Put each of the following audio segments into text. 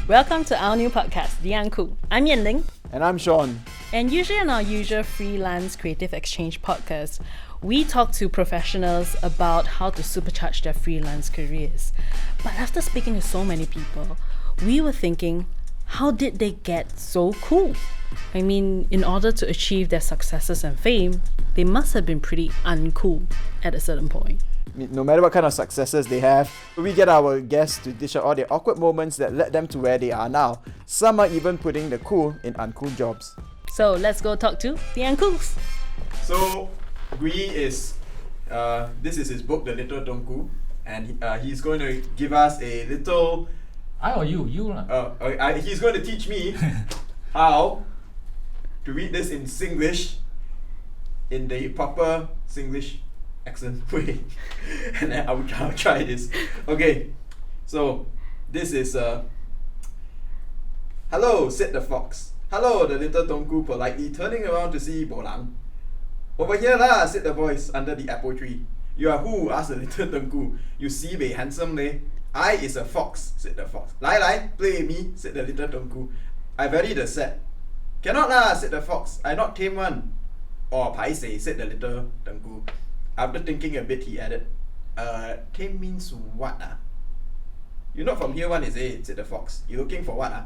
Welcome to our new podcast, The Uncool. I'm Yanling. And I'm Sean. And usually on our usual freelance creative exchange podcast, we talk to professionals about how to supercharge their freelance careers. But after speaking to so many people, we were thinking, how did they get so cool? I mean, in order to achieve their successes and fame, they must have been pretty uncool at a certain point. No matter what kind of successes they have, we get our guests to dish out all the awkward moments that led them to where they are now. Some are even putting the cool in uncool jobs. So let's go talk to the uncools. So, Gwee is, this is his book, The Leeter Tungku, and he's going to give us a little... I or you? You lah. He's going to teach me how to read this in Singlish, in the proper Singlish accent way. And then I'll try this. Okay, so this is hello, said the fox. Hello, the Leeter Tungku politely turning around to see Bolang. Over here lah, said the voice under the apple tree. You are who? Asked the Leeter Tungku. You see very handsome leh. I is a fox, said the fox. Lai, play with me, said the Leeter Tungku. I vary the set. Cannot lah, said the fox. I not tame one. Or paiseh, said the Leeter Tungku. After thinking a bit, he added, tame means what ah? You're not from here one, is it? Said the fox. You looking for what ah?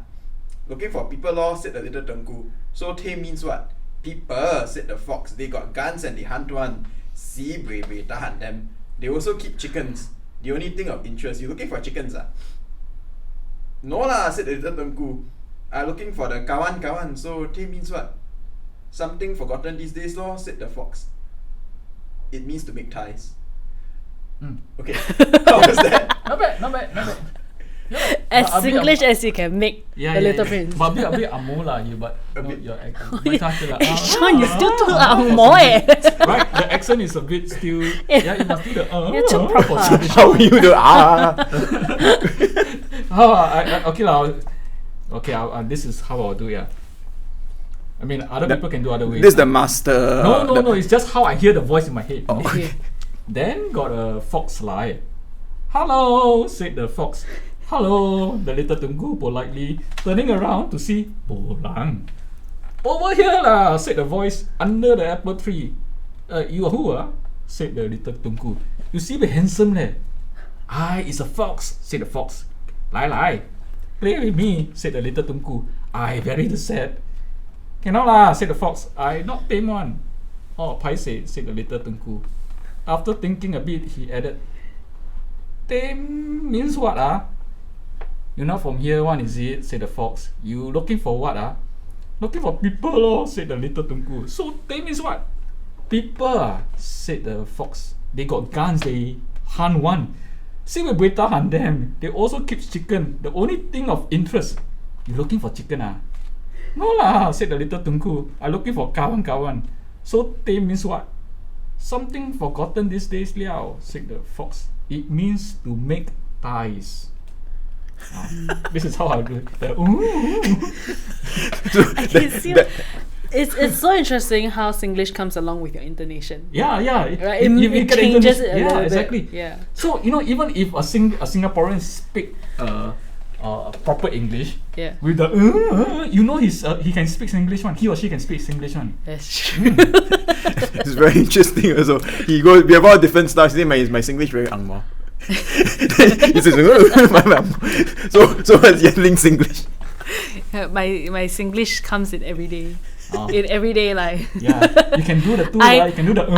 Looking for people lor, said the Leeter Tungku. So tame means what? People, said the fox. They got guns and they hunt one. See, brave, tahan them. They also keep chickens. The only thing of interest. You looking for chickens ah? No lah, said the Leeter Tungku. I'm looking for the kawan. So tame means what? Something forgotten these days lor, said the fox. It means to make ties. Okay. How was that? Not bad. As Singlish as you can make the Little Prince. But a bit amo lah, you, but your accent. Sean, you still too amo eh. Right, the accent is a bit still. Yeah, you must do the. You're too proper. How you do Okay lah. Okay, this is how I'll do. Yeah. I mean, other people can do other ways. This is the master. No. It's just how I hear the voice in my head. Oh, okay. Then got a fox lie. Hello, said the fox. Hello, the Leeter Tungku politely turning around to see Bolang. Over here lah, said the voice under the apple tree. You are who ah? Said the Leeter Tungku. You see the handsome leh. I is a fox, said the fox. Lai. Play with me, said the Leeter Tungku. I very sad. Cannot lah, said the fox. I not tame one. Oh, paiseh, said the Leeter Tungku. After thinking a bit, he added, tame means what ah? You're not from here one, is it? Said the fox. You looking for what ah? Looking for people lor, said the Leeter Tungku. So tame means what? People ah, said the fox. They got guns, they hunt one. See we bueta hunt them. They also keep chicken. The only thing of interest. You looking for chicken ah? No lah, said the Leeter Tungku. I'm looking for kawan. So tame means what? Something forgotten these days liao, said the fox. It means to make ties. This is how I do it. I can see it's so interesting how Singlish comes along with your intonation. Yeah. Right? It changes it a little bit. Exactly. Yeah. So even if a Singaporean speak proper English, yeah, with the he can speak Singlish one. He or she can speak Singlish one. That's true. It's very interesting also. We have all different styles. My Singlish very angmo. He says, so what's Yanling Singlish? My Singlish comes in everyday. In everyday life. Yeah, you can do the two. You can do the.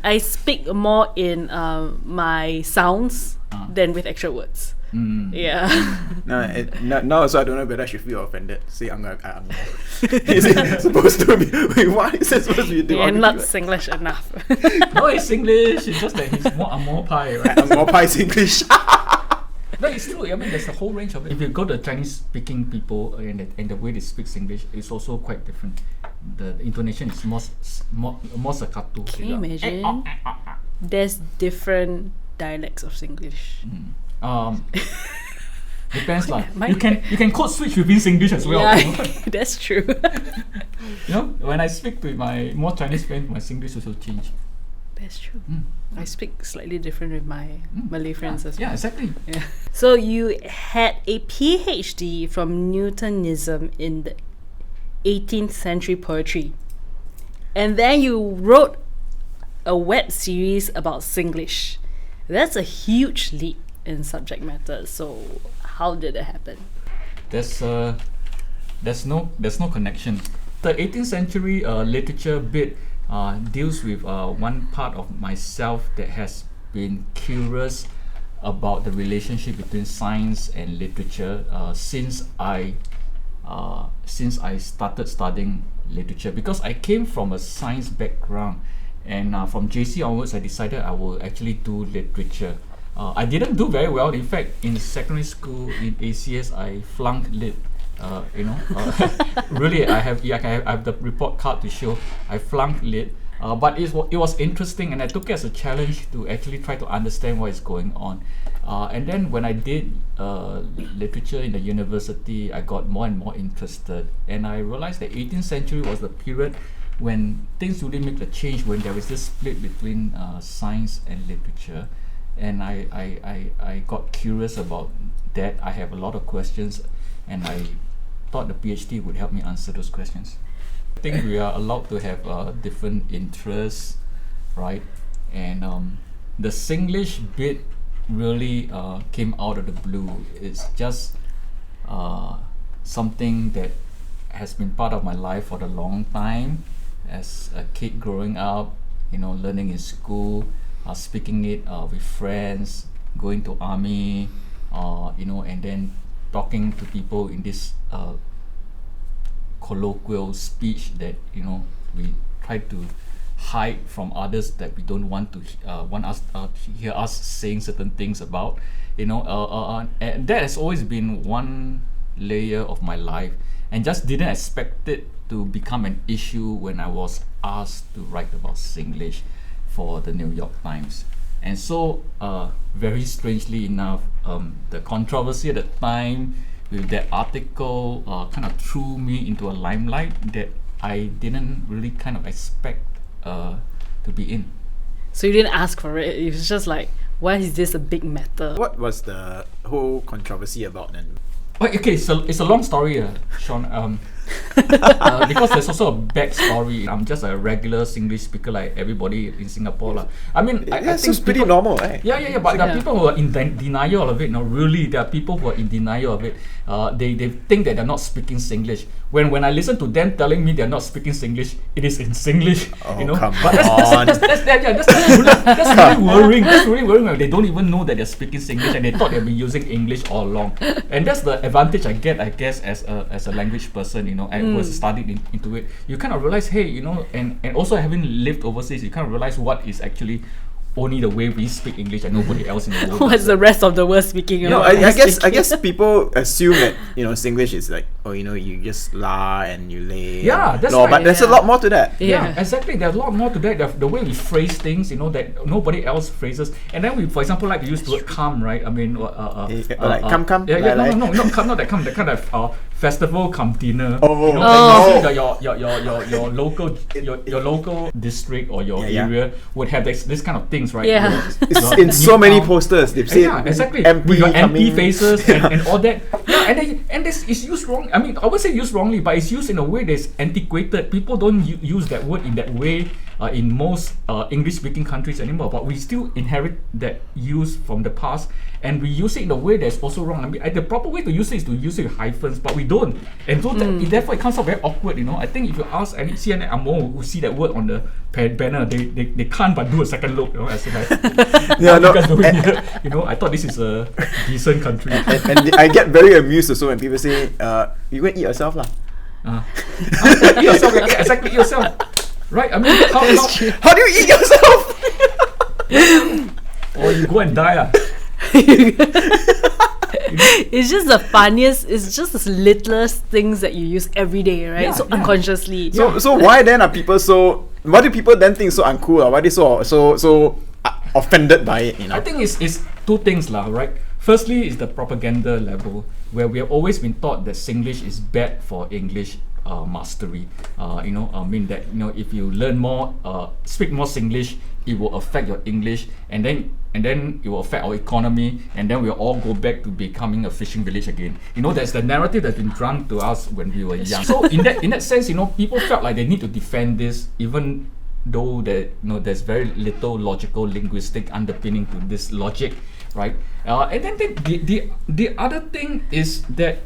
I speak more in my sounds than with actual words. Yeah. Now also I don't know whether I should feel offended. Say I'm Is it supposed to be? Wait, why is it supposed to be? You're not Singlish enough. No, it's Singlish. It's just that he's more Amor Pie, right? Amor Pie Singlish. No, it's true. I mean, there's a whole range of it. If you go to Chinese-speaking people and the way they speak Singlish, it's also quite different. The intonation is more staccato. Can you imagine? There's different dialects of Singlish. Depends lah. You can code switch within Singlish as well. Yeah, that's true. You know, when I speak to my more Chinese friends, my Singlish also change. That's true. I speak slightly different with my Malay friends as well. Yeah, exactly. Yeah. So you had a PhD from Newtonism in the 18th century poetry. And then you wrote a web series about Singlish. That's a huge leap in subject matter. So how did it happen? There's no connection. The 18th century literature bit deals with one part of myself that has been curious about the relationship between science and literature since I started studying literature, because I came from a science background, and from JC onwards I decided I will actually do literature. I didn't do very well. In fact, in secondary school in ACS I flunked lit. Really, I have the report card to show I flunked lit. But it was interesting, and I took it as a challenge to actually try to understand what is going on. And then when I did literature in the university, I got more and more interested, and I realized that 18th century was the period when things really make the change, when there was this split between science and literature. And I got curious about that. I have a lot of questions, and I thought the PhD would help me answer those questions. I think we are allowed to have different interests, right? And the Singlish bit really came out of the blue. It's just something that has been part of my life for a long time. As a kid growing up, learning in school, speaking it with friends, going to army, and then talking to people in this colloquial speech that we try to hide from others, that we don't want to want us to hear us saying certain things about, and that has always been one layer of my life, and just didn't expect it to become an issue when I was asked to write about Singlish for the New York Times. And so very strangely enough, the controversy at the time with that article kind of threw me into a limelight that I didn't really kind of expect to be in. So you didn't ask for it. It was just like, why is this a big matter? What was the whole controversy about then? Okay, so it's a long story, Sean. Because there's also a backstory. I'm just a regular Singlish speaker like everybody in Singapore. I mean, I think it's pretty normal, right? Yeah. But there are people who are in denial of it. No, really, there are people who are in denial of it. They think that they're not speaking Singlish. When I listen to them telling me they're not speaking Singlish, it is in Singlish. Oh, come but on. That's really worrying. That's really worrying when they don't even know that they're speaking Singlish and they thought they've been using English all along. And that's the advantage I get, I guess, as a language person. And was studied into it. You kind of realize, hey, and also having lived overseas, you kind of realize what is actually only the way we speak English and nobody else in the world. What's the rest of the world speaking? I guess people assume that Singlish is like, you just la and you lay. Yeah, that's right. But there's a lot more to that. Yeah, exactly. There's a lot more to that. The way we phrase things, that nobody else phrases. And then we, for example, like to use the word come, right? I mean, like come. Yeah, no, come, not that come. The kind of festival come dinner. Your local district or your area would have this kind of things, right? Yeah. It's in so many posters. They've said exactly. MP with your MP coming. faces and all that. Yeah, and this is used wrong. I mean, I would say used wrongly, but it's used in a way that's antiquated. People don't use that word in that way in most English-speaking countries anymore. But we still inherit that use from the past, and we use it in a way that's also wrong. I mean, the proper way to use it is to use it with hyphens, but we don't. And so therefore it comes out very awkward. I think if you ask any CNN Ammo who see that word on the banner, they can't but do a second look. As in like, I thought this is a decent country. And I get very amused also when people say, "You go and eat yourself lah." Eat yourself, exactly, eat yourself. Right? I mean, how do you eat yourself? Or you go and die. It's just the funniest. It's just the littlest things that you use every day, right? Yeah, unconsciously. So why then are people so? Why do people then think so uncool? Why are they so offended by it? I think it's two things lah, right? Firstly, is the propaganda level, where we have always been taught that Singlish is bad for English mastery. I mean that if you learn more, speak more Singlish, it will affect your English, and then it will affect our economy, and then we'll all go back to becoming a fishing village again. That's the narrative that's been drunk to us when we were young. So in that sense, people felt like they need to defend this, even though there's very little logical linguistic underpinning to this logic, right? And then the other thing is that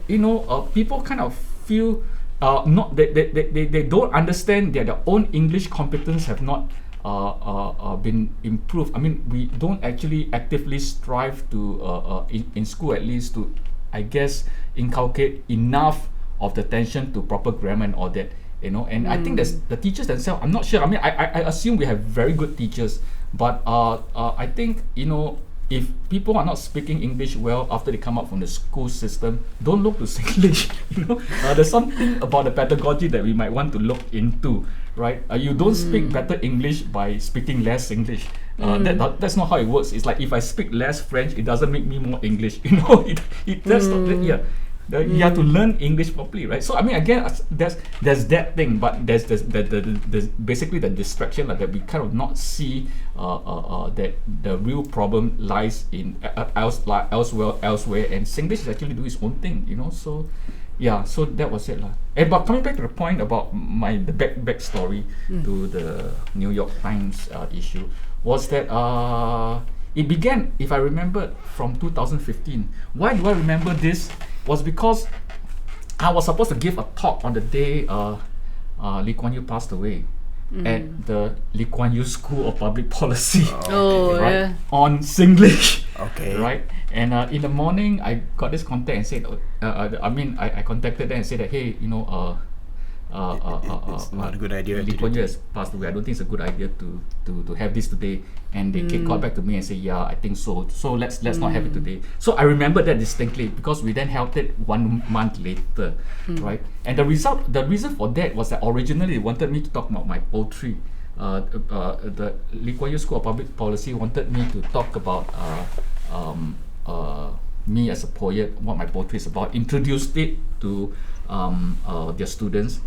people kind of feel they don't understand that their own English competence have not been improved. I mean, we don't actually actively strive to in school at least to, I guess, inculcate enough of the attention to proper grammar and all that. And I think that's the teachers themselves. I'm not sure. I mean, I assume we have very good teachers, but I think if people are not speaking English well after they come out from the school system, don't look to Singlish. There's something about the pedagogy that we might want to look into, right? You don't speak better English by speaking less English. That's not how it works. It's like if I speak less French, it doesn't make me more English. That's not, yeah. You have to learn English properly, right? So I mean, again, there's that thing, but there's basically the distraction that we kind of not see that the real problem lies in elsewhere, and Singlish is actually doing its own thing, So yeah, so that was it, lah. But coming back to the point about the back story to the New York Times issue was that it began, if I remember, from 2015. Why do I remember this? Was because I was supposed to give a talk on the day Lee Kuan Yew passed away at the Lee Kuan Yew School of Public Policy, right? Yeah. On Singlish, Okay. right? And in the morning, I got this contact and said, I contacted them and said that, hey, it's not a good idea. Lee Kuan Yew has passed away. I don't think it's a good idea to have this today. And they got back to me and said, yeah, I think so. So let's not have it today. So I remember that distinctly because we then held it 1 month later, right? And the reason for that was that originally they wanted me to talk about my poetry. The Lee Kuan Yew School of Public Policy wanted me to talk about me as a poet, what my poetry is about, introduced it to their students,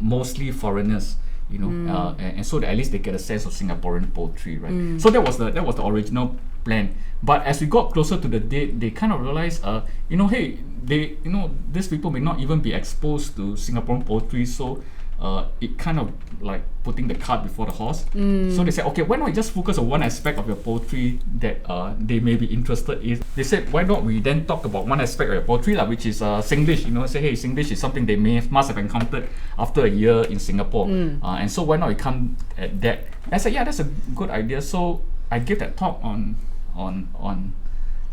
mostly foreigners, and so that at least they get a sense of Singaporean poetry, right? So that was the original plan. But as we got closer to the date, they kind of realized, hey, these people may not even be exposed to Singaporean poetry, so it kind of like putting the cart before the horse. So they said, okay, why not you just focus on one aspect of your poetry that they may be interested in. They said, why not we then talk about one aspect of your poetry, which is Singlish. Say, hey, Singlish is something they must have encountered after a year in Singapore. And so why not we come at that? And I said, yeah, that's a good idea. So I gave that talk on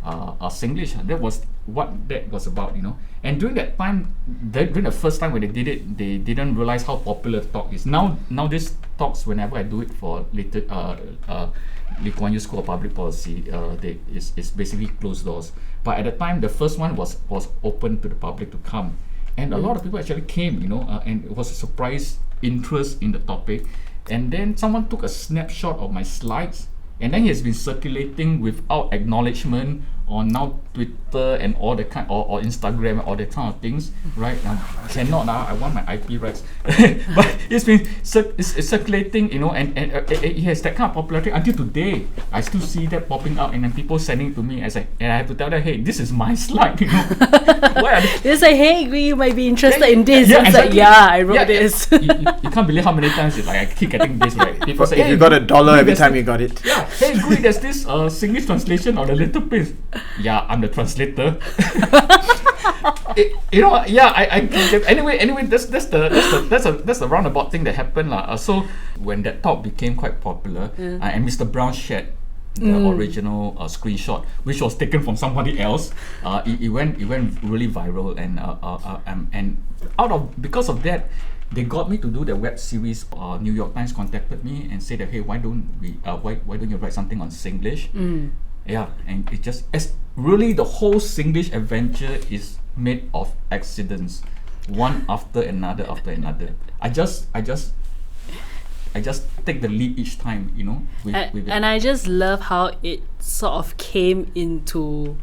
Singlish. That was what that was about, And during that time, during the first time when they did it, they didn't realize how popular the talk is. Now these talks, whenever I do it for Lee Kuan Yew School of Public Policy, it's basically closed doors. But at the time, the first one was open to the public to come, and a lot of people actually came, and it was a surprise interest in the topic. And then someone took a snapshot of my slides, and then it has been circulating without acknowledgement on now Twitter and all the kind, or Instagram and all that kind of things, right? Cannot now. I want my IP rights, but it's been it's circulating, and it has that kind of popularity until today. I still see that popping up, and then people sending it to me and I have to tell them, hey, this is my slide. Why are They say, hey, Gwee, you might be interested in this. Yeah, It's exactly. like, yeah, I wrote this. You can't believe how many times I keep getting this, right? People say, If hey, you got $1 Gwee, every there's time this- you got it. Yeah, hey, Gwee, there's this Singlish translation of the Leeter Prince. Yeah, I'm the translator. I anyway. That's the roundabout thing that happened, lah. So when that talk became quite popular, and Mr. Brown shared the original screenshot, which was taken from somebody else, it went really viral, and because of that, they got me to do the web series. New York Times contacted me and said that, hey, why don't you write something on Singlish? Yeah, and it's really the whole Singlish adventure is made of accidents, one after another. I just take the lead each time, And I just love how it sort of came into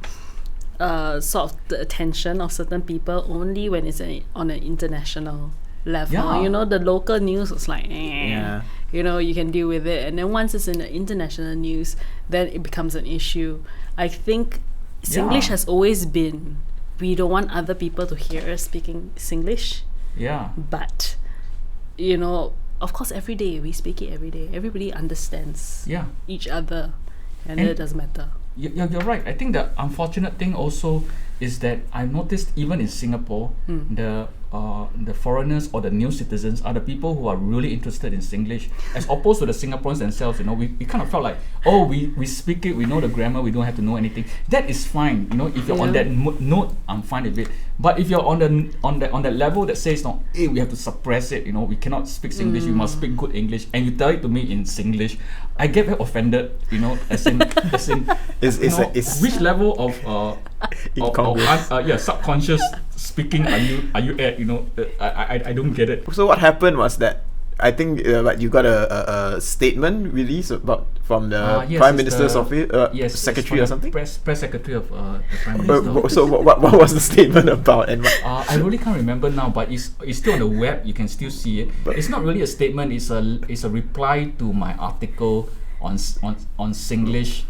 sort of the attention of certain people only when it's on an international level. Yeah. You know, the local news was like, eh. Yeah. You know, you can deal with it. And then once it's in the international news, then it becomes an issue. I think Singlish has always been, we don't want other people to hear us speaking Singlish. Yeah. But, you know, of course, every day we speak it every day. Everybody understands Yeah. each other, and And- it doesn't matter. You're right. I think the unfortunate thing also is that I've noticed even in Singapore, the foreigners or the new citizens are the people who are really interested in Singlish, as opposed to the Singaporeans themselves. You know, we kind of felt like, oh, we speak it, we know the grammar, we don't have to know anything. That is fine. You know, if you're on Yeah. that note, I'm fine with it. But if you're on that level that says, no, hey, we have to suppress it. You know, we cannot speak Singlish. We must speak good English, and you tell it to me in Singlish, I get very offended. You know, as in It's which level of Incongruous. subconscious speaking are you at? You know, I don't get it. So what happened was that I think like you got a statement released from the Yes, Prime it's Minister's the- office, Yes, it's secretary from or the something. Press secretary of the Prime Minister. So what was the statement about? And what, I really can't remember now, but it's still on the web. You can still see it. But- It's not really a statement. It's a reply to my article on Singlish,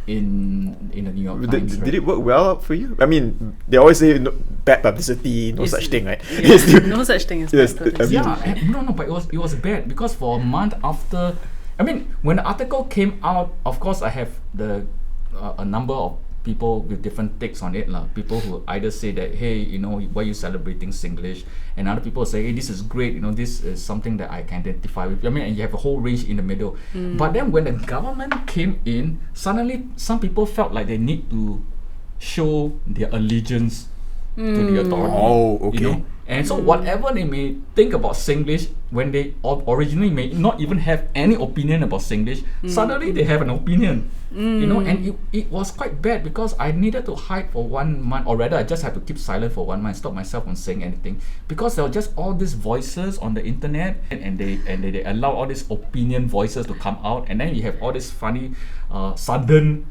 in the New York Times. did it work well for you? I mean, they always say no, bad publicity, no Yes. such thing, right? Yeah, no such thing as Yes, bad I mean- publicity. Yeah, no, but it was bad because for a month after, I mean, when the article came out, of course, I have a number of people with different takes on it, lah. People who either say that, hey, you know, why are you celebrating Singlish, and other people say, hey, this is great, you know, this is something that I can identify with. I mean, and you have a whole range in the middle. But then when the government came in, suddenly some people felt like they need to show their allegiance to the authority. Oh, okay. You know? And so whatever they may think about Singlish, when they originally may not even have any opinion about Singlish, suddenly they have an opinion. You know, and it was quite bad because I needed to hide for 1 month, or rather I just had to keep silent for 1 month, stop myself from saying anything, because there were just all these voices on the internet, and they allow all these opinion voices to come out, and then you have all these funny sudden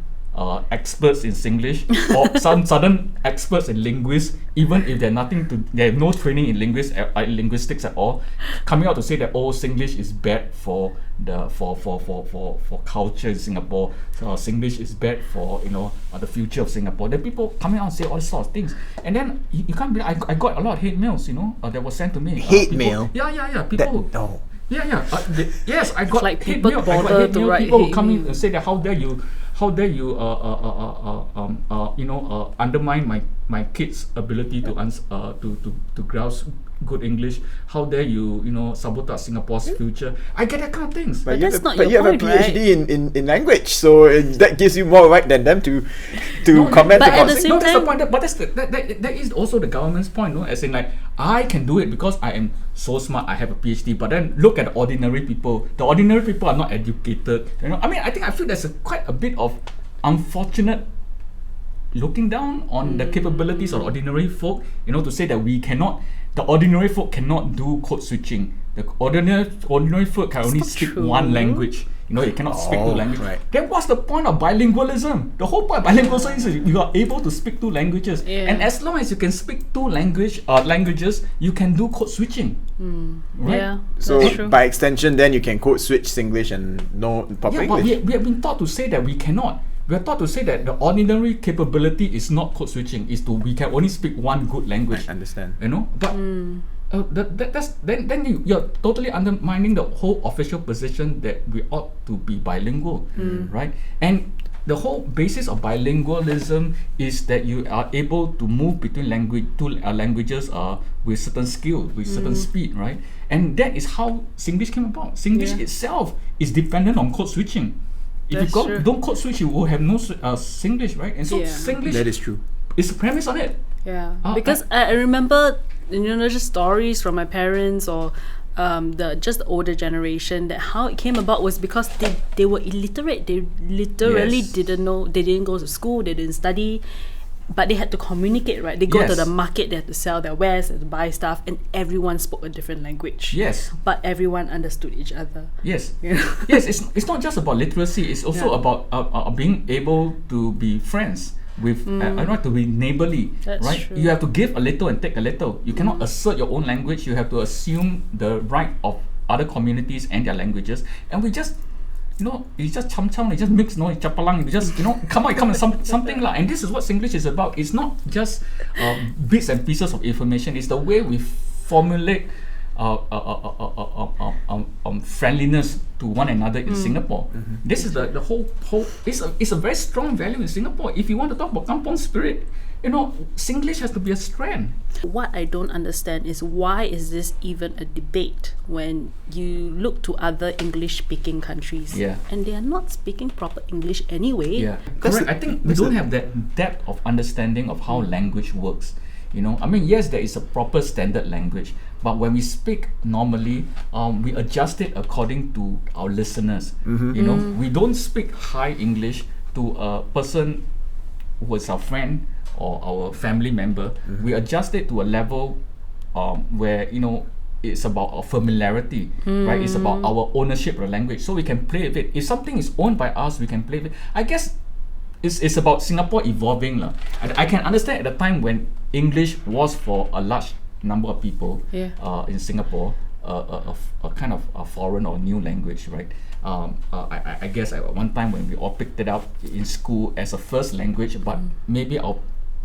experts in Singlish or some sudden experts in linguists, even if they have no training in linguistics at all, coming out to say that Singlish is bad for culture in Singapore. So Singlish is bad for the future of Singapore. Then people coming out and say all these sorts of things, and then you can't believe I got a lot of hate mails, that was sent to me. Hate People- mail? Yeah. People. no. Yeah. Yes, I got like hate people mail. I got bother hate to mail. write People who hate come in mail. and say that how dare you undermine my kids' ability to grasp good English. How dare you sabotage Singapore's future? I get that kind of things. But that's not but your you have point, a PhD in language, so that gives you more right than them to comment but at about the Sing- same No, that's the time- point. But that is also the government's point, no? As in, like, I can do it because I am so smart. I have a PhD. But then look at the ordinary people. The ordinary people are not educated. I mean, I feel there's quite a bit of unfortunate looking down on the capabilities of ordinary folk. To say that the ordinary folk cannot do code switching. The ordinary folk can only not speak true. one language. They cannot speak two Oh, languages. right. Then what's the point of bilingualism? The whole point of bilingualism is you are able to speak two languages. Yeah. And as long as you can speak two languages, you can do code switching. Right? Yeah, So that's true. by extension, then you can code switch Singlish and know proper Yeah, but English. we have been taught to say that we cannot. We are taught to say that the ordinary capability is not code switching. We can only speak one good language. I understand. But then you're totally undermining the whole official position that we ought to be bilingual, right? And the whole basis of bilingualism is that you are able to move between languages with certain skill, with certain speed, right? And that is how Singlish came about. Singlish itself is dependent on code switching. If That's true. don't code switch, you will have no Singlish, right? And so Yeah. Singlish That is true. is the premise on it. Yeah, because I remember, just stories from my parents or the older generation, that how it came about was because they were illiterate. They literally Yes. didn't know. They didn't go to school. They didn't study. But they had to communicate, right? They go to Yes. the market, they had to sell their wares, they had to buy stuff, and everyone spoke a different language. Yes. But everyone understood each other. Yes. Yeah. Yes, it's not just about literacy, it's also Yeah. about being able to be friends. with to be neighborly, That's right? true. You have to give a little and take a little. You cannot assert your own language. You have to assume the right of other communities and their languages. And we just, it's just cham cham, it just mix, chapalang, it just, come on, something like. And this is what Singlish is about. It's not just bits and pieces of information. It's the way we formulate friendliness to one another in Singapore. This is the whole. It's a very strong value in Singapore. If you want to talk about kampong spirit, Singlish has to be a strand. What I don't understand is why is this even a debate when you look to other English-speaking countries, and they are not speaking proper English anyway. Yeah, correct. I think we don't have that depth of understanding of how language works. Yes, there is a proper standard language, but when we speak normally, we adjust it according to our listeners. We don't speak high English to a person who is our friend or our family member. We adjust it to a level where it's about our familiarity, right? It's about our ownership of the language, so we can play with it. If something is owned by us, we can play with it. I guess it's about Singapore evolving. I can understand at the time when English was for a large number of people in Singapore a kind of a foreign or new language, right? I guess at one time when we all picked it up in school as a first language, but maybe our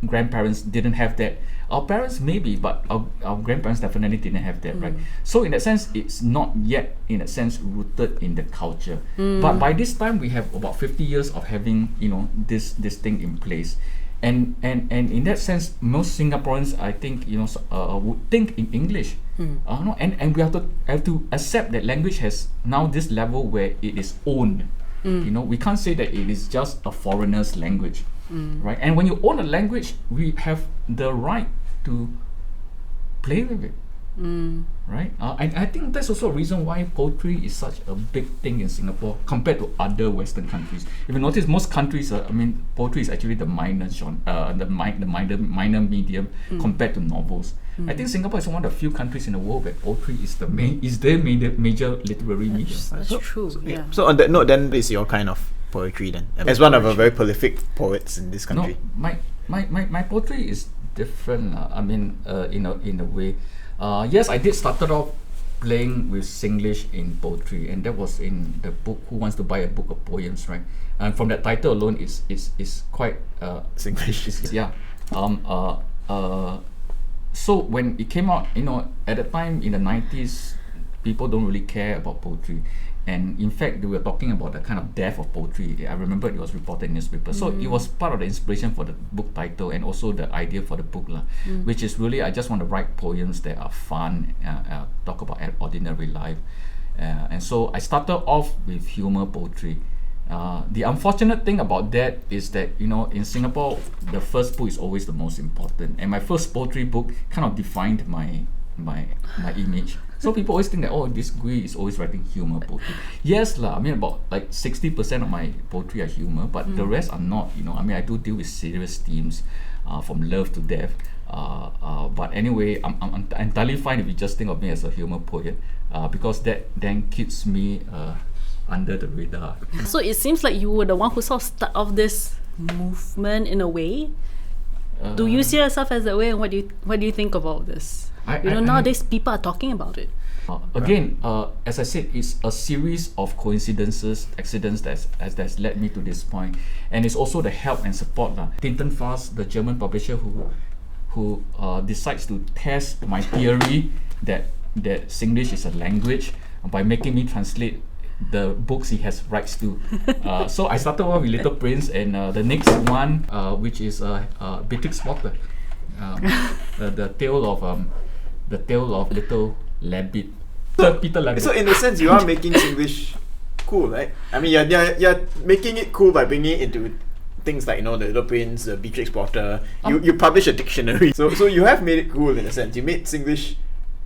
grandparents didn't have that. Our parents maybe, but our grandparents definitely didn't have that, right? So in that sense, it's not yet, in a sense, rooted in the culture. But by this time, we have about 50 years of having, this thing in place. And in that sense, most Singaporeans, I think, would think in English. And we have to accept that language has now this level where it is owned. We can't say that it is just a foreigner's language, right? And when you own a language, we have the right to play with it. Right? I think that's also a reason why poetry is such a big thing in Singapore compared to other Western countries. If you notice, most countries, poetry is actually the minor genre, the minor medium compared to novels. I think Singapore is one of the few countries in the world where poetry is the major literary medium. That's true. Yeah. So on that note, then, is your kind of poetry then? As one of a very prolific poets in this country. No, my poetry is different. In a way. Yes, I did started off playing with Singlish in poetry, and that was in the book Who Wants to Buy a Book of Poems, right? And from that title alone, it's quite Singlish. So when it came out, at the time in the 90s, people don't really care about poetry. And in fact, they were talking about the kind of death of poetry. I remember it was reported in newspaper. So it was part of the inspiration for the book title and also the idea for the book, which is really, I just want to write poems that are fun, talk about ordinary life. And so I started off with humor poetry. The unfortunate thing about that is that, in Singapore, the first book is always the most important. And my first poetry book kind of defined my image. So people always think that, this Gwee is always writing humor poetry. Yes, about like 60% of my poetry are humor, but the rest are not. I do deal with serious themes, from love to death. But anyway, I'm entirely fine if you just think of me as a humor poet, because that then keeps me under the radar. So it seems like you were the one who sort of started off this movement in a way. Do you see yourself as that way, and what do you think about this? Nowadays people are talking about it. Again, as I said, it's a series of coincidences, accidents that's led me to this point, and it's also the help and support. Tintenfass, the German publisher, who decides to test my theory that Singlish is a language by making me translate the books he has rights to. So I started off with Little Prince, and the next one, which is Beatrix Potter, the tale of Little Rabbit. Peter Rabbit. So in a sense, you are making Singlish cool, right? You're making it cool by bringing it into things like the Little Prince, the Beatrix Potter. You publish a dictionary, so you have made it cool in a sense. You made Singlish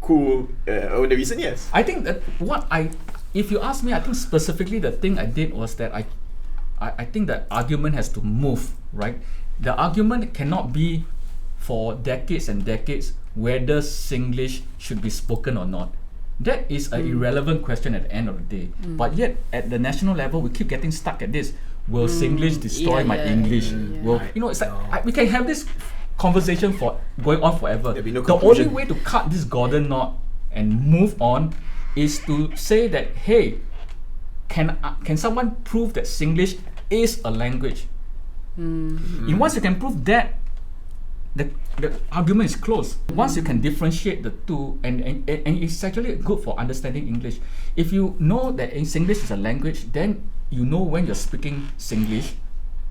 cool over the recent years. I think that if you ask me, I think specifically the thing I did was that I think that argument has to move, right? The argument cannot be for decades and decades whether Singlish should be spoken or not. That is an irrelevant question at the end of the day. But yet, at the national level, we keep getting stuck at this. will Singlish destroy my English? Will it's like we can have this conversation for going on forever. There'll be no The only conclusion. way to cut this golden knot and move on is to say that, hey, can someone prove that Singlish is a language? And once you can prove that, the argument is closed. Once you can differentiate the two, and it's actually good for understanding English. If you know that Singlish is a language, then you know when you're speaking Singlish,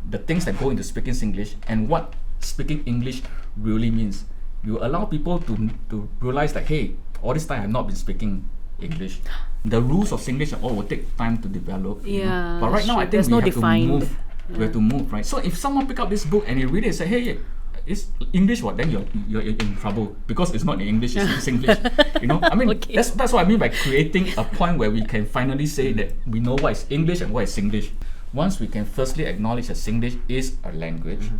the things that go into speaking Singlish, and what speaking English really means. You allow people to realize that, hey, all this time I've not been speaking English. The rules of Singlish and all will take time to develop. you know. But right now, I think there's we no have defined. to move. We have to move, right? So if someone pick up this book and you read it and say, hey, it's English, what? Then you're in trouble because it's not in English, it's in Singlish. You know, I mean, Okay. that's what I mean by creating a point where we can finally say that we know what is English and what is Singlish. Once we can firstly acknowledge that Singlish is a language,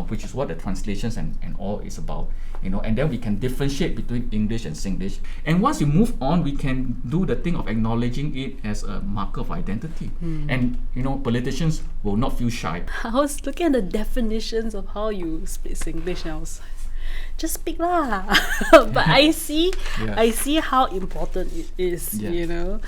which is what the translations and all is about, you know, and then we can differentiate between English and Singlish. And once you move on, we can do the thing of acknowledging it as a marker of identity. And, you know, politicians will not feel shy. I was looking at the definitions of how you speak Singlish, and I was like, just speak lah. But I see how important it is, Yeah. you know,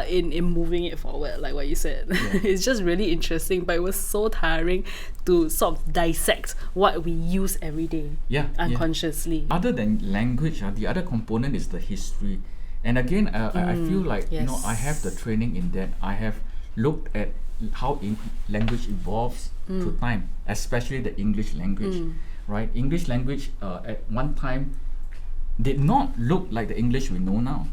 in moving it forward, like what you said. It's just really interesting, but it was so tiring to sort of dissect what we use every day unconsciously. Other than language, the other component is the history. And again, I feel like, you know, I have the training in that. I have looked at how language evolves through time, especially the English language. Right? English language at one time did not look like the English we know now.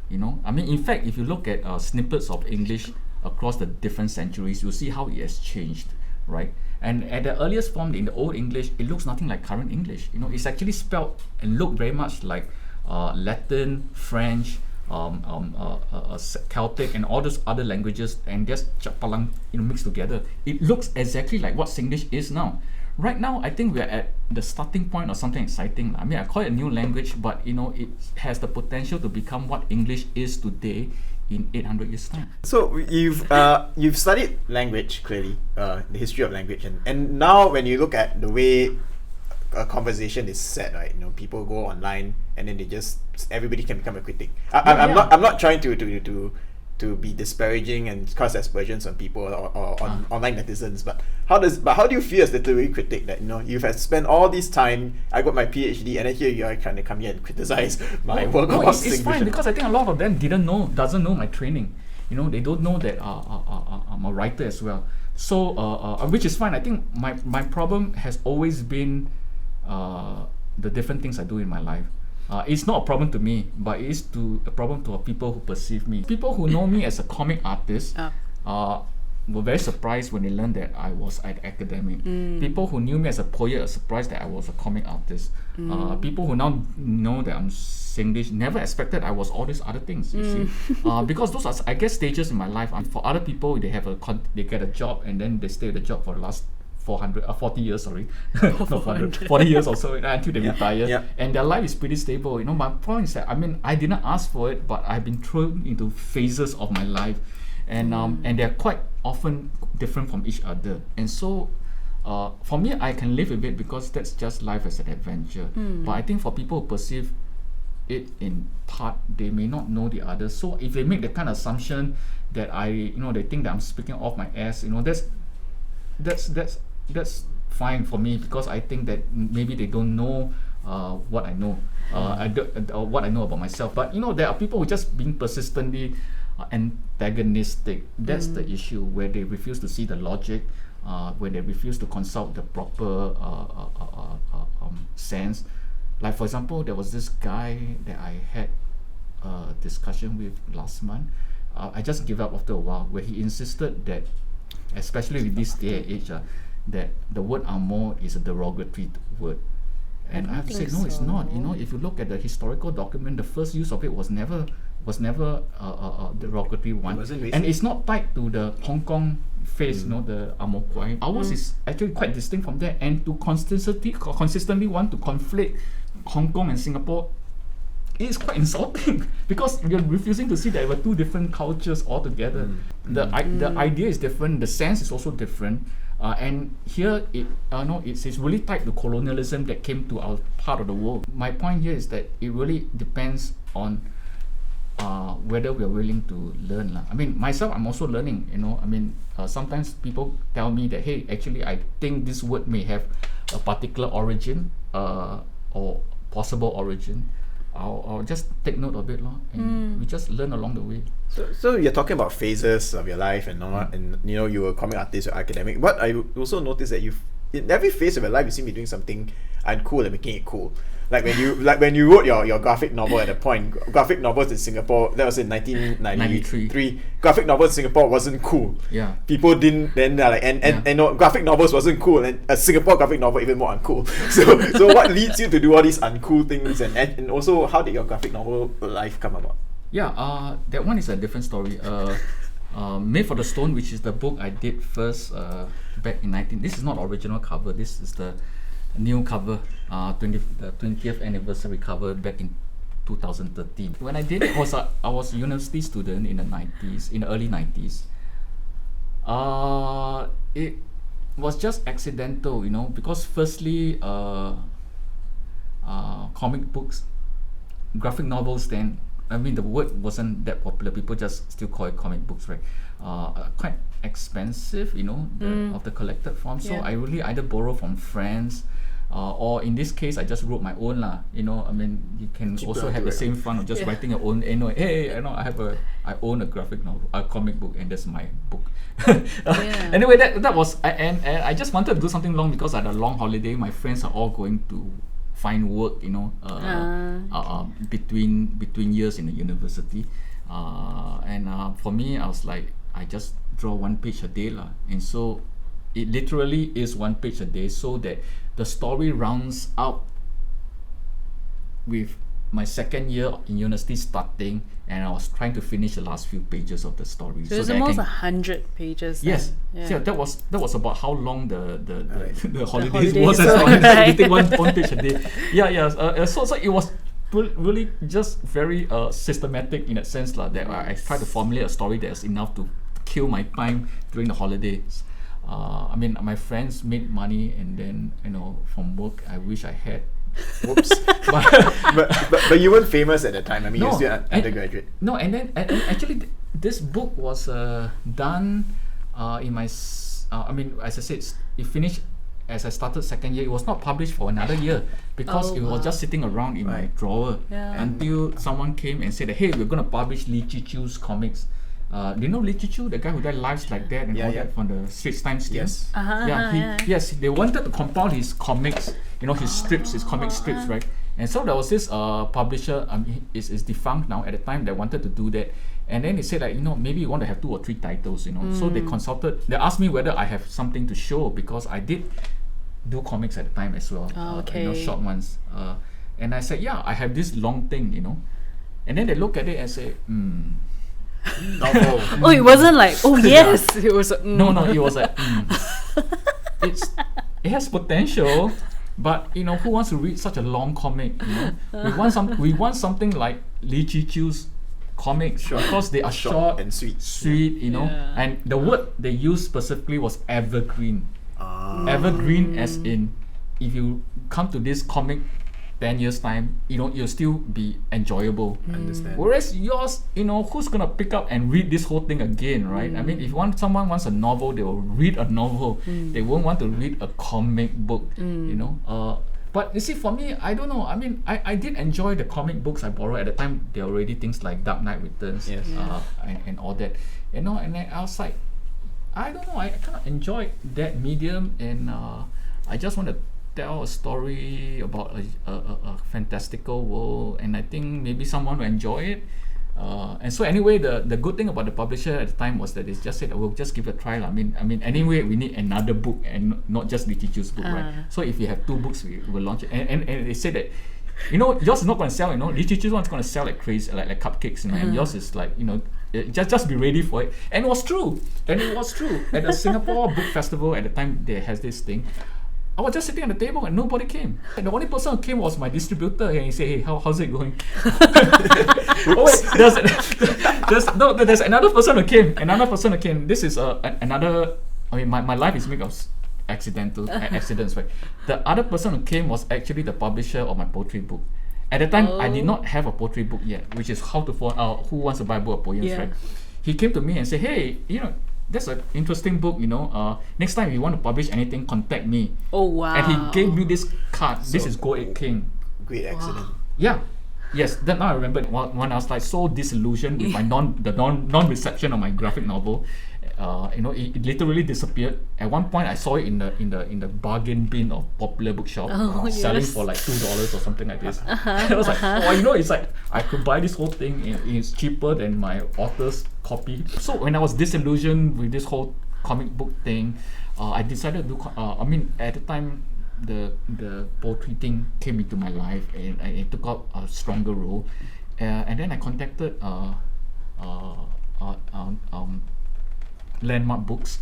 You know, I mean, in fact, if you look at snippets of English across the different centuries, you'll see how it has changed, right? And at the earliest form in the Old English, it looks nothing like current English. You know, it's actually spelled and looked very much like Latin, French, Celtic, and all those other languages, and just chapalang, you know, mixed together. It looks exactly like what Singlish is now. Right now, I think we're at the starting point of something exciting. I mean, I call it a new language, but you know, it has the potential to become what English is today in 800 years' time. So you've studied language, clearly, the history of language, and now when you look at the way a conversation is set, right? You know, people go online and then everybody can become a critic. I'm not trying to be disparaging and cast aspersions on people or on online netizens, but how do you feel as a literary critic that, you know, you've had spent all this time, I got my PhD, and then here you are trying to come here and criticize my work No, about it's fine, because I think a lot of them doesn't know my training. You know, they don't know that I'm a writer as well. So which is fine. I think my problem has always been the different things I do in my life. It's not a problem to me, but it is a problem to people who perceive me. People who know me as a comic artist were very surprised when they learned that I was an academic. People who knew me as a poet are surprised that I was a comic artist. People who now know that I'm Singlish never expected I was all these other things, you see. Because those are, I guess, stages in my life. For other people, they get a job and then they stay at the job for the last 40 years, sorry. Not 400, 40 years or so until they retire. And their life is pretty stable. You know, my point is that, I mean, I didn't ask for it, but I've been thrown into phases of my life. And they're quite often different from each other. And so, for me, I can live with it because that's just life as an adventure. But I think for people who perceive it in part, they may not know the others. So if they make the kind of assumption that they think that I'm speaking off my ass, you know, that's fine for me, because I think that maybe they don't know what I know, what I know about myself. But you know, there are people who just being persistently antagonistic. That's the issue, where they refuse to see the logic, where they refuse to consult the proper sense. Like, for example, there was this guy that I had a discussion with last month. I just gave up after a while, where he insisted that, especially with this day and age, that the word angmoh is a derogatory word. And I have to say, no, it's not. You know, if you look at the historical document, the first use of it was never a derogatory one. And it's not tied to the Hong Kong face, you know, the Angmoh Kwai. Ours is actually quite distinct from that. And to consistently want to conflate Hong Kong and Singapore it's quite insulting because you're refusing to see that we're two different cultures altogether. The idea is different, the sense is also different, and here it's really tied to colonialism that came to our part of the world. My point here is that it really depends on whether we are willing to learn. I mean, myself, I'm also learning, sometimes people tell me that, hey, actually I think this word may have a particular origin or possible origin. I'll just take note of it, and we just learn along the way. So you're talking about phases of your life and all, and you were a comic artist or academic. But I also noticed that in every phase of your life you seem to be doing something uncool and making it cool. Like when you wrote your graphic novel at a point, graphic novels in Singapore, that was in 1993. Graphic novels in Singapore wasn't cool. Yeah. People didn't then graphic novels wasn't cool, and a Singapore graphic novel even more uncool. So what leads you to do all these uncool things, and also how did your graphic novel life come about? Yeah, that one is a different story. Made for the Stone, which is the book I did first back in 19. This is not original cover. This is the new cover, the 20th anniversary cover back in 2013. When I did it, I was a university student in the early 90s. It was just accidental, because firstly, comic books, graphic novels then, the word wasn't that popular. People just still call it comic books, right? Quite expensive, of the collected form. So I really either borrow from friends, or in this case, I just wrote my own lah. You can also have the same fun of just writing your own. Hey, I own a graphic novel, a comic book, and that's my book. Anyway, that was, and I just wanted to do something long because I had a long holiday. My friends are all going to find work, between years in the university, and for me, I was like, I just draw one page a day lah, and so it literally is one page a day, so that the story rounds out with my second year in university starting, and I was trying to finish the last few pages of the story. So it's almost 100 pages. Yes. Yeah. So that was about how long the holidays holidays was as were, well. right. Editing one page a day. So it was really just very systematic in that sense that I tried to formulate a story that is enough to kill my time during the holidays. My friends made money, and then from work I wish I had. Whoops. but you weren't famous at the time. You're still undergraduate. And then actually this book was done in my as I said, it finished as I started second year. It was not published for another year because it was just sitting around in my drawer until someone came and said that, hey, we're going to publish Lee Chi Chu's comics. Do you know Lee Chi Chu, the guy who died Lives Like That and all that from the Straits Times team? Yes. Yes, they wanted to compile his comics, his strips, his comic strips, right? And so there was this publisher, is defunct now at the time, that wanted to do that. And then they said maybe you want to have 2 or 3 titles, So they asked me whether I have something to show, because I did do comics at the time as well, short ones. And I said, yeah, I have this long thing, And then they look at it and say, novel. Oh, it wasn't like, oh yes, it was. No, it was like, it has potential, but who wants to read such a long comic? We want something like Lee Chi Chu's comics, because they are short and sweet, and the word they used specifically was evergreen. Evergreen, as in, if you come to this comic 10 years time, you'll still be enjoyable. Understand. Whereas yours, who's gonna pick up and read this whole thing again, right? If someone wants a novel, they will read a novel. They won't want to read a comic book, But you see, for me, I don't know. I did enjoy the comic books I borrowed at the time. There were already things like Dark Knight Returns, and all that, and then I was like, I don't know. I kind of enjoyed that medium, and I just want to tell a story about a fantastical world, and I think maybe someone will enjoy it. And so anyway, the good thing about the publisher at the time was that they just said, we'll just give it a try. Anyway, we need another book and not just Lee Chi Chu's book, right? So if you have 2 books, we will launch it. And they said that, yours is not going to sell, Lee Chi Chu's one's going to sell like crazy, like cupcakes, and yours is like, just be ready for it. And it was true. At the Singapore Book Festival at the time, there has this thing. I was just sitting at the table and nobody came. And the only person who came was my distributor, and he said, "Hey, how's it going?" Oh wait, there's another person who came. This is another. I mean, my life is made of accidents, right? The other person who came was actually the publisher of my poetry book. At the time, I did not have a poetry book yet, which is How to Find Out Who Wants to Buy a Book of Poems, right? He came to me and said, "Hey, that's an interesting book, next time if you want to publish anything, contact me." Oh, wow. And he gave me this card. This is Go Egg King. Great accident. Yeah. Yes, that now I remember when I was like so disillusioned with my non-reception of my graphic novel. It literally disappeared. At one point, I saw it in the bargain bin of Popular Bookshop, selling for like $2 or something like this. I was like, it's like I could buy this whole thing. It's cheaper than my author's copy. So when I was disillusioned with this whole comic book thing, I decided to do. At the time, the poetry thing came into my life, and it took up a stronger role. And then I contacted Landmark Books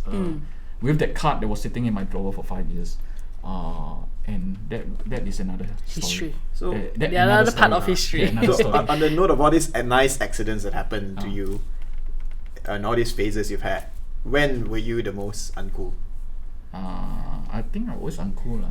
with that card that was sitting in my drawer for 5 years, and that is another story. History. So The another part of history. So on the note of all these nice accidents that happened to you, and all these phases you've had, when were you the most uncool? I think I was uncool.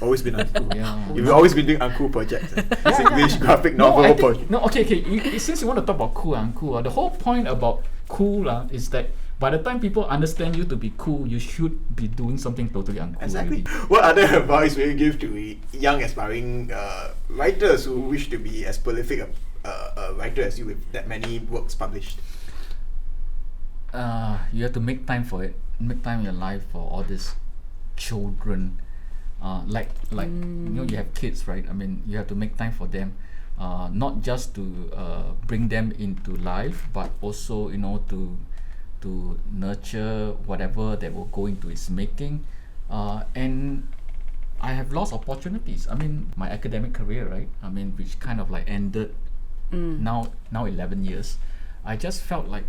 Always been uncool. Yeah. You've always been doing uncool projects. Singlish graphic novel project. Okay. Since you want to talk about cool and uncool, the whole point about cool is that by the time people understand you to be cool, you should be doing something totally uncool. Exactly. Already. What other advice will you give to young aspiring writers who wish to be as prolific a writer as you with that many works published? You have to make time for it. Make time in your life for all these children. You have kids, right? I mean, you have to make time for them. Not just to bring them into life, but also to nurture whatever that will go into its making. And I have lost opportunities. I mean, my academic career, right? I mean, which kind of like ended now 11 years. I just felt like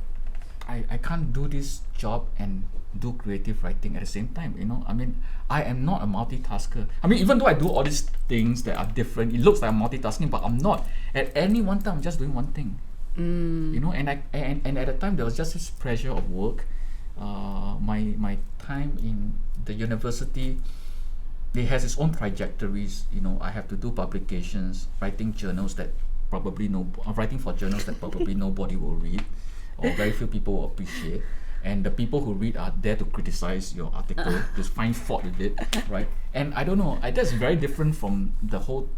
I can't do this job and do creative writing at the same time. I mean, I am not a multitasker. I mean, even though I do all these things that are different, it looks like I'm multitasking, but I'm not. At any one time, I'm just doing one thing. And at the time there was just this pressure of work. My time in the university, it has its own trajectories. I have to do publications, writing for journals that probably nobody will read, or very few people will appreciate. And the people who read are there to criticize your article, to find fault with it, right? And I don't know, that's very different from the whole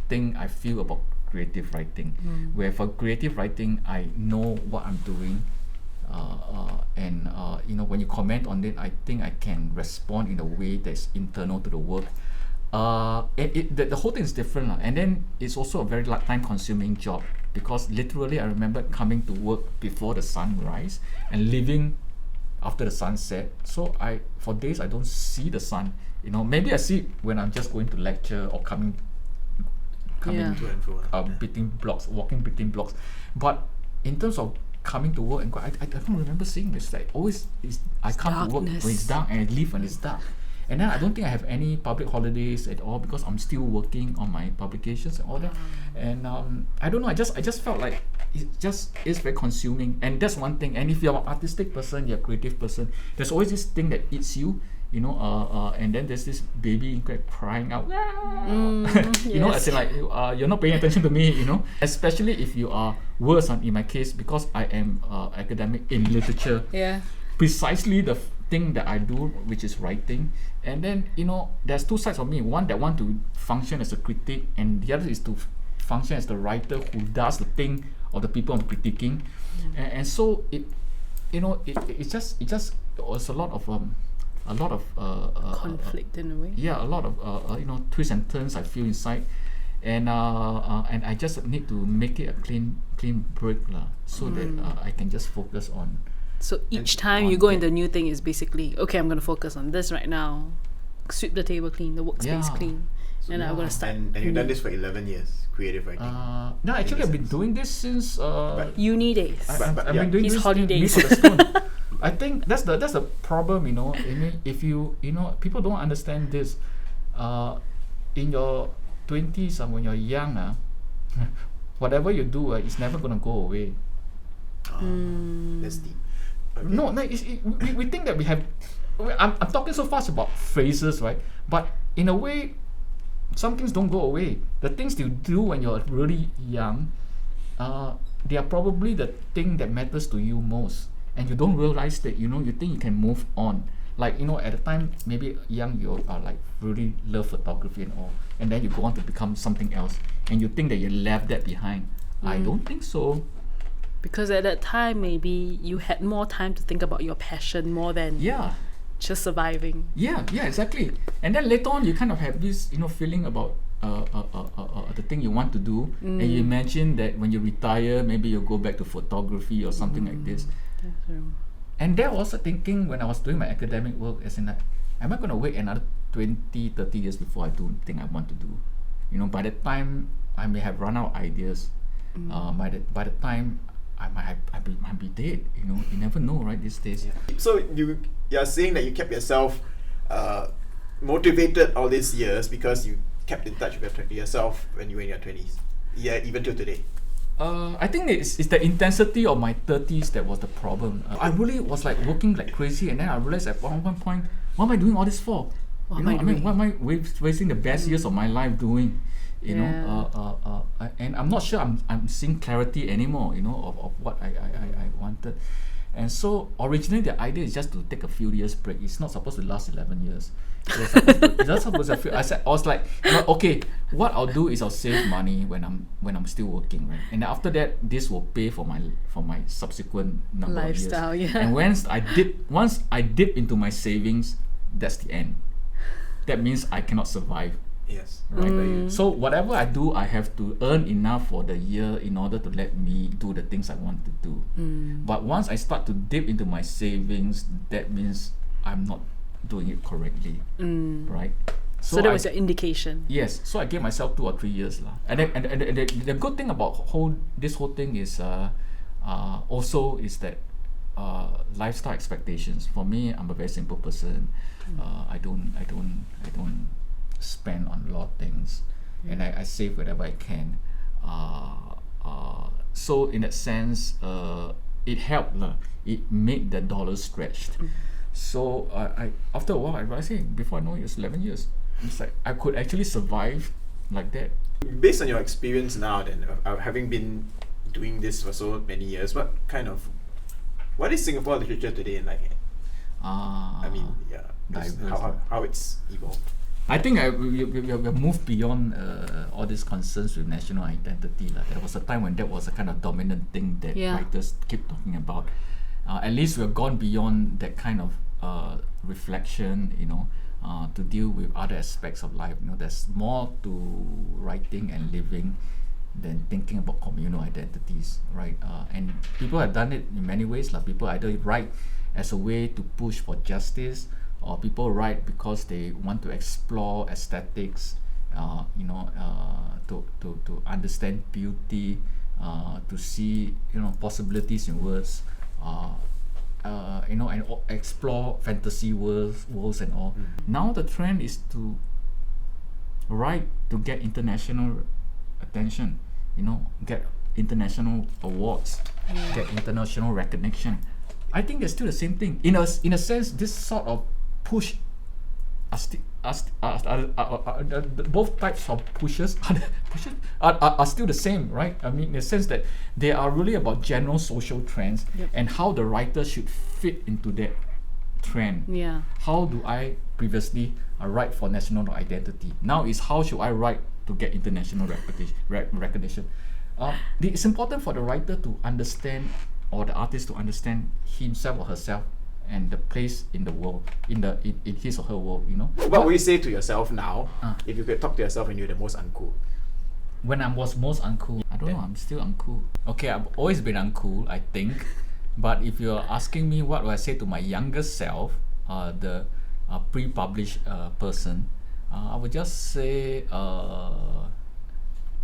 thing I feel about creative writing, where for creative writing I know what I'm doing, and when you comment on it, I think I can respond in a way that's internal to the work. The whole thing is different, and then it's also a very time-consuming job, because literally I remember coming to work before the sunrise and leaving after the sunset. So for days I don't see the sun. Maybe I see it when I'm just going to lecture or coming to and fro, walking between blocks. But in terms of coming to work and I don't remember seeing this. Like always, I come to work when it's dark and I leave when it's dark. And then I don't think I have any public holidays at all, because I'm still working on my publications and all that. And I don't know. I just felt like it's very consuming, and that's one thing. And if you're an artistic person, you're a creative person, there's always this thing that eats you. And then there's this baby crying out, as in like you're not paying attention to me, especially if you are worse. In my case, because I am academic in literature, precisely the thing that I do, which is writing. And then there's two sides of me. One that want to function as a critic, and the other is to function as the writer who does the thing of the people I'm critiquing. And so it was a lot of conflict in a way. Yeah, a lot of twists and turns I feel inside, and I just need to make it a clean break so that I can just focus on. So each time you go into a new thing is basically, okay, I'm going to focus on this right now, sweep the table clean, the workspace clean, and I'm going to start. And you've done this for 11 years, creative writing. No, actually I've been doing this since uni days. I've been doing His this holidays. for the school. I think that's the problem, you know. I mean, if you know, people don't understand this. In your 20s and when you're young, whatever you do, it's never gonna go away. That's deep. Okay. No, we think that we have. I'm talking so fast about phrases, right? But in a way, some things don't go away. The things you do when you're really young, they are probably the thing that matters to you most, and you don't realize that. You know, you think you can move on. Like, you know, at the time, maybe young, you are like really love photography and all, and then you go on to become something else, and you think that you left that behind. I don't think so. Because at that time, maybe you had more time to think about your passion more than just surviving. Yeah, exactly. And then later on, you kind of have this, you know, feeling about the thing you want to do, and you imagine that when you retire, maybe you'll go back to photography or something like this. That's true. And there was a thinking when I was doing my academic work, as in, like, am I going to wait another 20, 30 years before I do the thing I want to do? You know, by the time I may have run out of ideas, by the time I might be dead. You know, you never know, right? These days. Yeah. So you're saying that you kept yourself motivated all these years because you kept in touch with yourself when you were in your 20s. Yeah, even till today. I think it's the intensity of my 30s that was the problem. I really was like working like crazy, and then I realized at one point, what am I doing all this for? What am I wasting the best years of my life doing? You know, and I'm not sure I'm seeing clarity anymore. You know, of what I wanted. And so originally the idea is just to take a few years break. It's not supposed to last 11 years. It's not supposed to. I was like, okay, what I'll do is I'll save money when I'm still working, right? And after that, this will pay for my subsequent number lifestyle, of years. yeah. And once I dip into my savings, that's the end. That means I cannot survive. Yes. Right. So whatever I do, I have to earn enough for the year in order to let me do the things I want to do. But once I start to dip into my savings, that means I'm not doing it correctly. Right. So that was your indication. Yes. So I gave myself 2 or 3 years lah. And the good thing about this whole thing is also is that lifestyle expectations. For me, I'm a very simple person. I don't spend on a lot of things, and I save whatever I can. So in that sense, it helped lah. It made the dollar stretched. So I after a while I realized, hey, before I know it was 11 years. It's like I could actually survive like that. Based on your experience now, then having been doing this for so many years, what is Singapore literature today like? I mean, how it's evolved. I think we moved beyond all these concerns with national identity. There was a time when that was a kind of dominant thing that writers keep talking about. At least we've gone beyond that kind of reflection, you know, to deal with other aspects of life. You know, there's more to writing and living than thinking about communal identities, right? And people have done it in many ways. People either write as a way to push for justice, or people write because they want to explore aesthetics, you know, to understand beauty, to see, you know, possibilities in words, you know, and explore fantasy worlds and all. Now the trend is to write to get international attention, you know, get international awards, get international recognition. I think they're still the same thing. In a sense, this sort of push both types of pushes are still the same, right? I mean, in the sense that they are really about general social trends and how the writer should fit into that trend. Yeah. How do I previously write for national identity? Now is how should I write to get international recognition? It's important for the writer to understand, or the artist to understand himself or herself and the place in the world, in his or her world, you know. What would you say to yourself now if you could talk to yourself when you're the most uncool? When I was most uncool, I don't know, I'm still uncool. Okay, I've always been uncool, I think. But if you're asking me what would I say to my younger self, the pre-published person, I would just say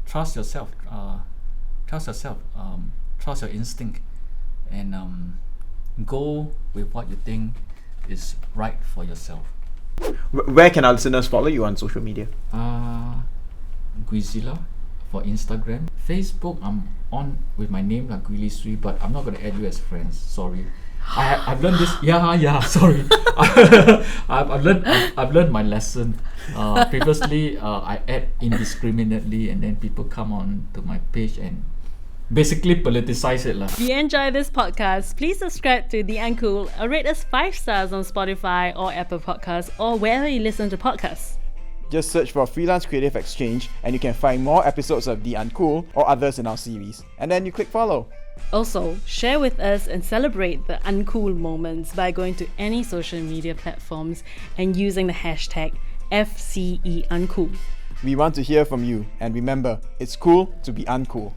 trust yourself, trust your instinct, and go with what you think is right for yourself. Where can our listeners follow you on social media? Gwee Li for Instagram. Facebook, I'm on with my name, like Gwee Li Sui, but I'm not going to add you as friends. Sorry. I've learned this. Yeah. Sorry. I've learned my lesson. Previously, I add indiscriminately, and then people come on to my page and basically politicize it lah. If you enjoy this podcast, please subscribe to The Uncool or rate us 5 stars on Spotify or Apple Podcasts or wherever you listen to podcasts. Just search for Freelance Creative Exchange and you can find more episodes of The Uncool or others in our series. And then you click follow. Also, share with us and celebrate the uncool moments by going to any social media platforms and using the hashtag FCEUncool. We want to hear from you, and remember, it's cool to be uncool.